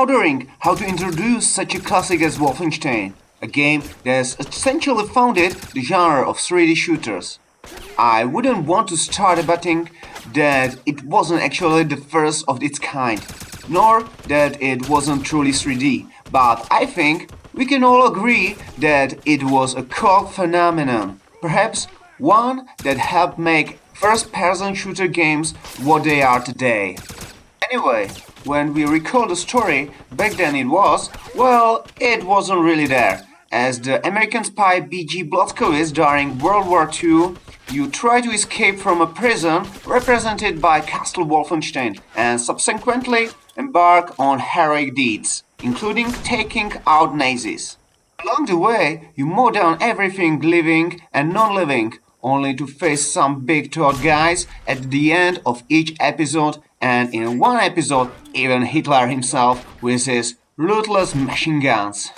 wondering how to introduce such a classic as Wolfenstein, a game that's essentially founded the genre of 3D shooters. I wouldn't want to start betting that it wasn't actually the first of its kind, nor that it wasn't truly 3D, but I think we can all agree that it was a cult phenomenon, perhaps one that helped make first-person shooter games what they are today. Anyway, when we recall the story, back then it wasn't really there. As the American spy B.G. Blazkowicz during World War II, you try to escape from a prison represented by Castle Wolfenstein and subsequently embark on heroic deeds, including taking out Nazis. Along the way, you mow down everything living and non-living, only to face some big tall guys at the end of each episode, and in one episode even Hitler himself with his ruthless machine guns.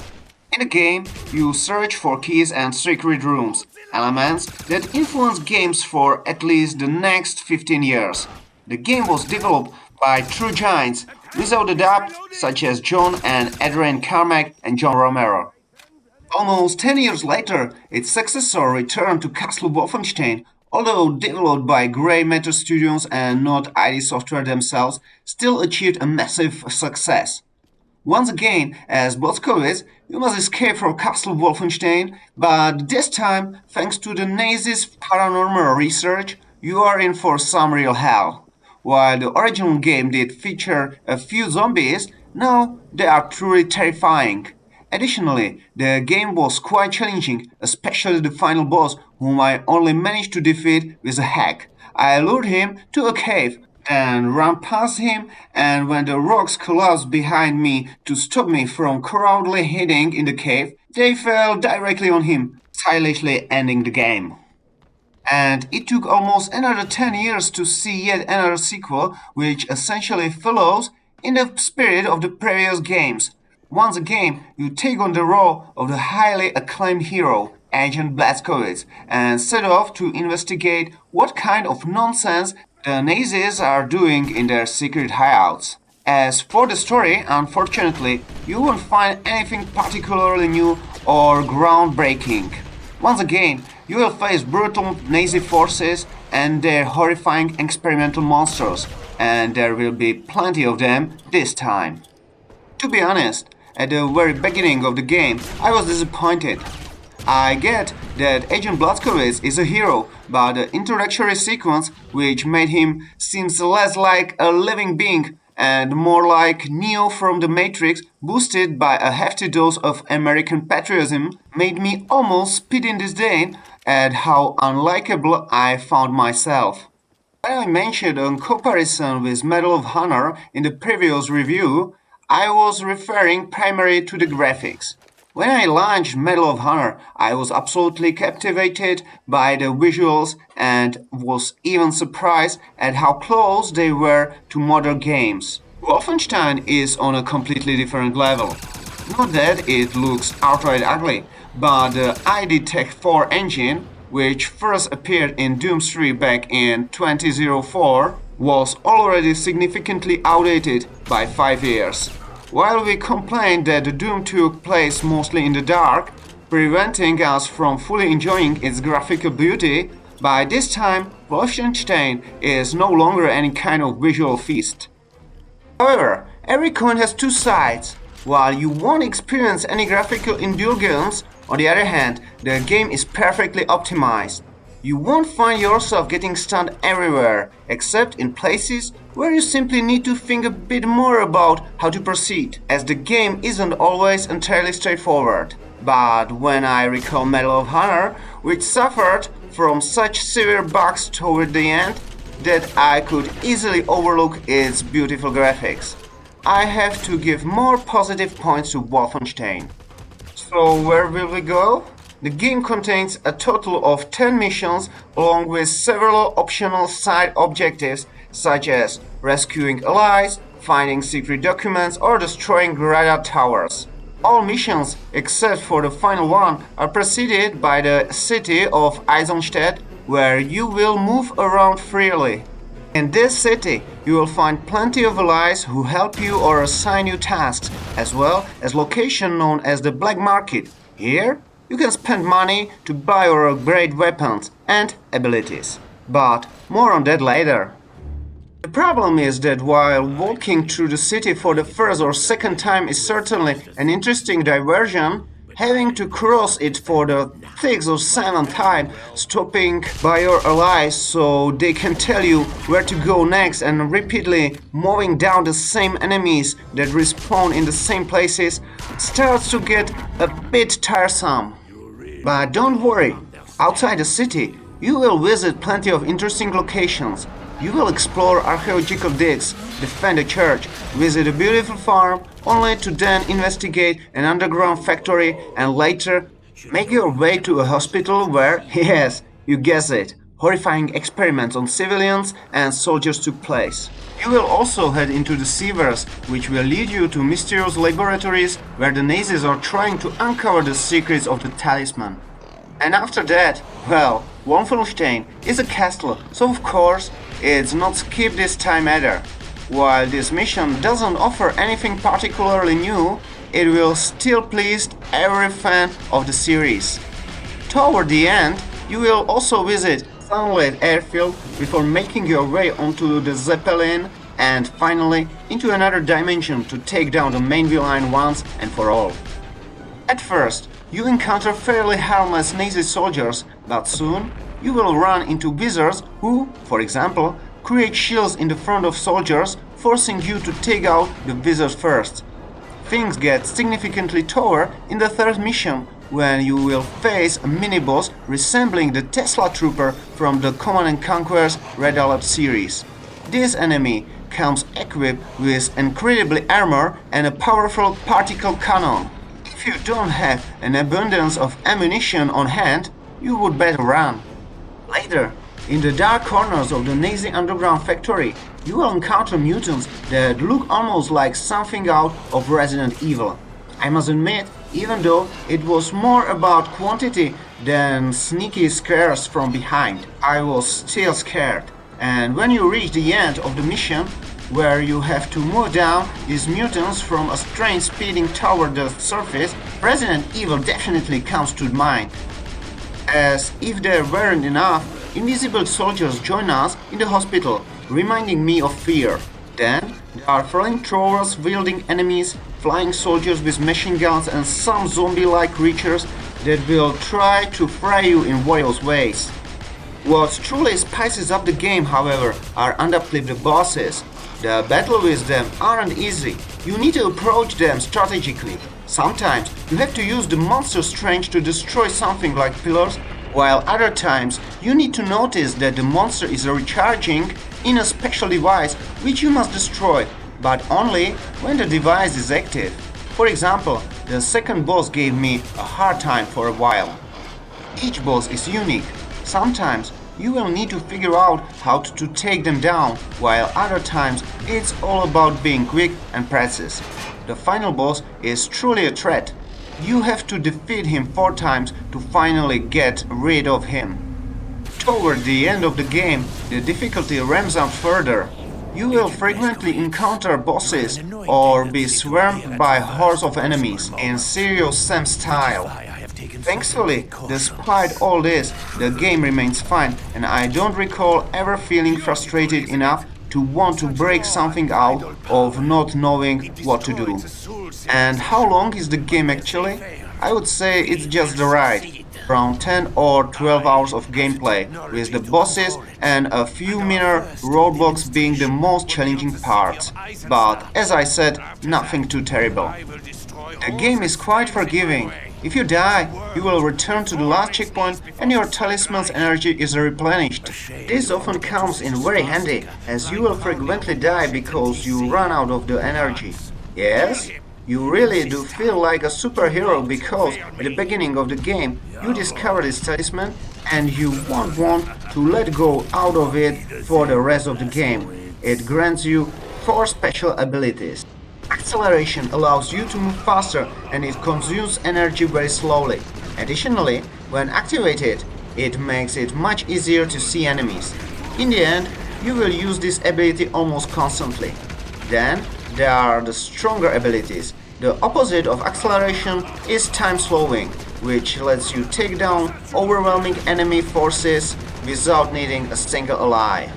In the game, you search for keys and secret rooms, elements that influence games for at least the next 15 years. The game was developed by true giants, without a doubt, such as John and Adrian Carmack and John Romero. Almost 10 years later, its successor returned to Castle Wolfenstein, although developed by Grey Matter Studios and not ID Software themselves, still achieved a massive success. Once again, as Blazkowicz, you must escape from Castle Wolfenstein, but this time, thanks to the Nazis' paranormal research, you are in for some real hell. While the original game did feature a few zombies, now they are truly terrifying. Additionally, the game was quite challenging, especially the final boss, whom I only managed to defeat with a hack. I lured him to a cave, then ran past him, and when the rocks collapsed behind me to stop me from crowdly hiding in the cave, they fell directly on him, stylishly ending the game. And it took almost another 10 years to see yet another sequel, which essentially follows in the spirit of the previous games. Once again, you take on the role of the highly acclaimed hero, Agent Blazkowicz, and set off to investigate what kind of nonsense the Nazis are doing in their secret hideouts. As for the story, unfortunately, you won't find anything particularly new or groundbreaking. Once again, you will face brutal Nazi forces and their horrifying experimental monsters, and there will be plenty of them this time. To be honest, at the very beginning of the game, I was disappointed. I get that Agent Blazkowicz is a hero, but the introductory sequence, which made him seem less like a living being and more like Neo from the Matrix, boosted by a hefty dose of American patriotism, made me almost spit in disdain at how unlikable I found myself. When I mentioned a comparison with Medal of Honor in the previous review, I was referring primarily to the graphics. When I launched Medal of Honor, I was absolutely captivated by the visuals and was even surprised at how close they were to modern games. Wolfenstein is on a completely different level. Not that it looks outright ugly, but the ID Tech 4 engine, which first appeared in Doom 3 back in 2004, was already significantly outdated by 5 years. While we complained that the Doom took place mostly in the dark, preventing us from fully enjoying its graphical beauty, by this time Wolfenstein is no longer any kind of visual feast. However, every coin has two sides. While you won't experience any graphical indulgence, on the other hand, the game is perfectly optimized. You won't find yourself getting stunned everywhere, except in places where you simply need to think a bit more about how to proceed, as the game isn't always entirely straightforward. But when I recall Medal of Honor, which suffered from such severe bugs toward the end that I could easily overlook its beautiful graphics, I have to give more positive points to Wolfenstein. So where will we go? The game contains a total of 10 missions along with several optional side objectives such as rescuing allies, finding secret documents or destroying radar towers. All missions, except for the final one, are preceded by the city of Eisenstadt, where you will move around freely. In this city, you will find plenty of allies who help you or assign you tasks, as well as location known as the Black Market. Here, you can spend money to buy or upgrade weapons and abilities. But more on that later. The problem is that while walking through the city for the first or second time is certainly an interesting diversion, having to cross it for the sixth or seventh time, stopping by your allies so they can tell you where to go next and repeatedly mowing down the same enemies that respawn in the same places, starts to get a bit tiresome. But don't worry, outside the city, you will visit plenty of interesting locations. You will explore archaeological digs, defend a church, visit a beautiful farm, only to then investigate an underground factory and later make your way to a hospital where, yes, you guess it, horrifying experiments on civilians and soldiers took place. You will also head into the sewers, which will lead you to mysterious laboratories where the Nazis are trying to uncover the secrets of the talisman. And after that, well, Wolfenstein is a castle, so of course, it's not skipped this time either. While this mission doesn't offer anything particularly new, it will still please every fan of the series. Toward the end, you will also visit sunlit airfield before making your way onto the Zeppelin and finally into another dimension to take down the main villain once and for all. At first, you encounter fairly harmless Nazi soldiers, but soon you will run into wizards who, for example, create shields in the front of soldiers, forcing you to take out the wizards first. Things get significantly tougher in the third mission, when you will face a mini-boss resembling the Tesla Trooper from the Command & Conquer's Red Alert series. This enemy comes equipped with incredibly armor and a powerful particle cannon. If you don't have an abundance of ammunition on hand, you would better run. Later, in the dark corners of the Nazi underground factory, you will encounter mutants that look almost like something out of Resident Evil. I must admit, even though it was more about quantity than sneaky scares from behind, I was still scared. And when you reach the end of the mission, where you have to mow down these mutants from a train speeding toward the surface, Resident Evil definitely comes to mind. As if there weren't enough, invisible soldiers join us in the hospital, reminding me of fear. Then there are flamethrowers wielding enemies, flying soldiers with machine guns and some zombie-like creatures that will try to fry you in various ways. What truly spices up the game, however, are undoubtedly the bosses. The battle with them aren't easy. You need to approach them strategically. Sometimes you have to use the monster strength to destroy something like pillars, while other times you need to notice that the monster is recharging in a special device which you must destroy, but only when the device is active. For example, the second boss gave me a hard time for a while. Each boss is unique. Sometimes you will need to figure out how to take them down, while other times it's all about being quick and precise. The final boss is truly a threat. You have to defeat him 4 times to finally get rid of him. Toward the end of the game, the difficulty ramps up further. You will frequently encounter bosses or be swarmed by hordes of enemies in serious Sam style. Thankfully, despite all this, the game remains fine and I don't recall ever feeling frustrated enough to want to break something out of not knowing what to do. And how long is the game actually? I would say it's just the right, around 10 or 12 hours of gameplay, with the bosses and a few minor roadblocks being the most challenging parts. But as I said, nothing too terrible. The game is quite forgiving. If you die, you will return to the last checkpoint and your talisman's energy is replenished. This often comes in very handy, as you will frequently die because you run out of the energy. Yes, you really do feel like a superhero because at the beginning of the game you discover this talisman and you won't want to let go out of it for the rest of the game. It grants you 4 special abilities. Acceleration allows you to move faster and it consumes energy very slowly. Additionally, when activated, it makes it much easier to see enemies. In the end, you will use this ability almost constantly. Then there are the stronger abilities. The opposite of acceleration is time slowing, which lets you take down overwhelming enemy forces without needing a single ally.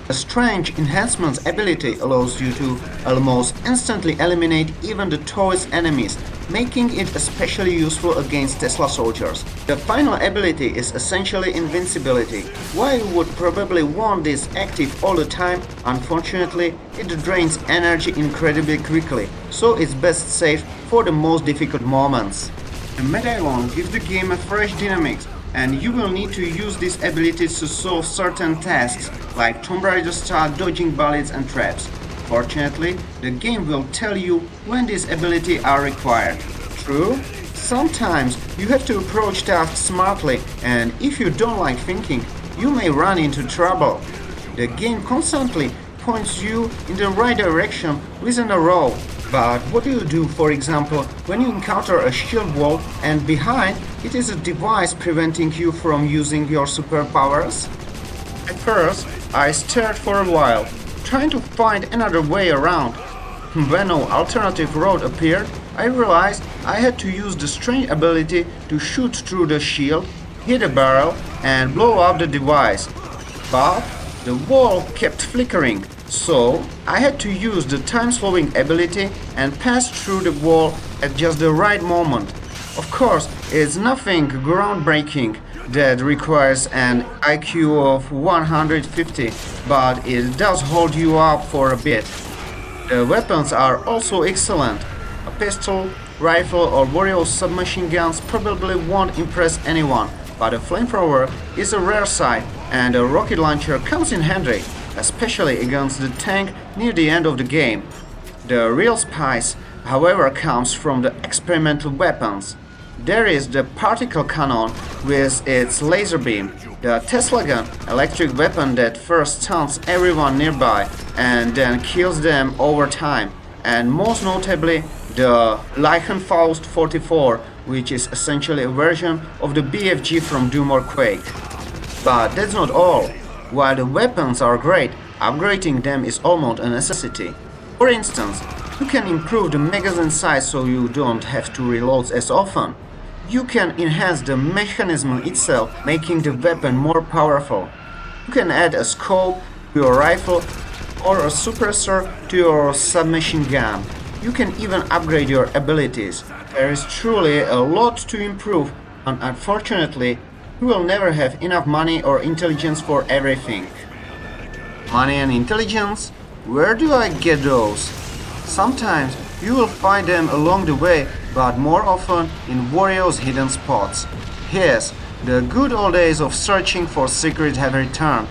A strange enhancements ability allows you to almost instantly eliminate even the tallest enemies, making it especially useful against Tesla soldiers. The final ability is essentially invincibility. While you would probably want this active all the time, unfortunately it drains energy incredibly quickly, so it's best saved for the most difficult moments. The medallion gives the game a fresh dynamics, and you will need to use these abilities to solve certain tasks, like Tomb Raider style dodging bullets and traps. Fortunately, the game will tell you when these abilities are required. True, sometimes you have to approach tasks smartly, and if you don't like thinking, you may run into trouble. The game constantly points you in the right direction within a row. But what do you do, for example, when you encounter a shield wall and behind it is a device preventing you from using your superpowers? At first, I stared for a while, trying to find another way around. When no alternative road appeared, I realized I had to use the strange ability to shoot through the shield, hit a barrel, and blow up the device. But the wall kept flickering, so I had to use the time-slowing ability and pass through the wall at just the right moment. Of course, it's nothing groundbreaking that requires an IQ of 150, but it does hold you up for a bit. The weapons are also excellent. A pistol, rifle or warrior submachine guns probably won't impress anyone, but a flamethrower is a rare sight and a rocket launcher comes in handy, especially against the tank near the end of the game. The real spice, however, comes from the experimental weapons. There is the particle cannon with its laser beam, the Tesla gun, electric weapon that first stuns everyone nearby and then kills them over time, and most notably the Leichenfaust 44, which is essentially a version of the BFG from Doom or Quake. But that's not all. While the weapons are great, upgrading them is almost a necessity. For instance, you can improve the magazine size so you don't have to reload as often. You can enhance the mechanism itself, making the weapon more powerful. You can add a scope to your rifle or a suppressor to your submachine gun. You can even upgrade your abilities. There is truly a lot to improve, and unfortunately, you will never have enough money or intelligence for everything. Money and intelligence? Where do I get those? Sometimes you will find them along the way, but more often in warriors' hidden spots. Yes, the good old days of searching for secrets have returned.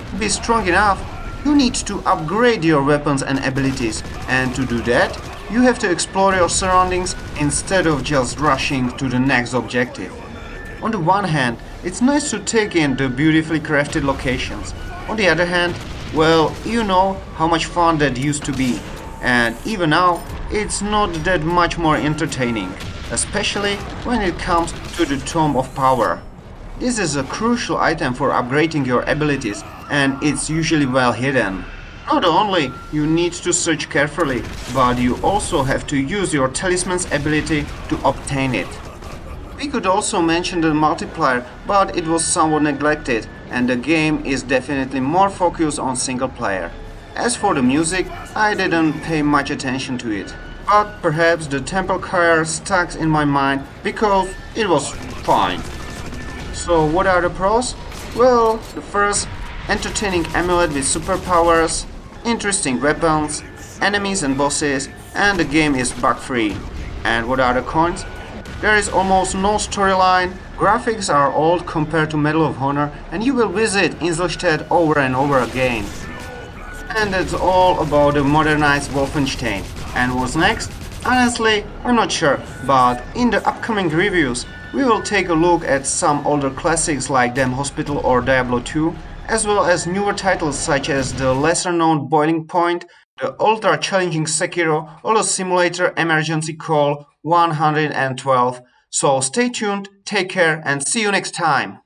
To be strong enough, you need to upgrade your weapons and abilities, and to do that, you have to explore your surroundings instead of just rushing to the next objective. On the one hand, it's nice to take in the beautifully crafted locations. On the other hand, well, you know how much fun that used to be. And even now, it's not that much more entertaining, especially when it comes to the Tome of Power. This is a crucial item for upgrading your abilities, and it's usually well hidden. Not only you need to search carefully, but you also have to use your talisman's ability to obtain it. We could also mention the multiplayer, but it was somewhat neglected, and the game is definitely more focused on single player. As for the music, I didn't pay much attention to it, but perhaps the temple choir stuck in my mind because it was fine. So what are the pros? Well, the first, entertaining amulet with superpowers, interesting weapons, enemies and bosses, and the game is bug-free. And what are the cons? There is almost no storyline, graphics are old compared to Medal of Honor, and you will visit Inselstadt over and over again. And that's all about the modernized Wolfenstein. And what's next? Honestly, I'm not sure, but in the upcoming reviews, we will take a look at some older classics like Dem Hospital or Diablo 2, as well as newer titles such as the lesser-known Boiling Point, the ultra-challenging Sekiro, or the simulator Emergency Call 112. So stay tuned, take care, and see you next time!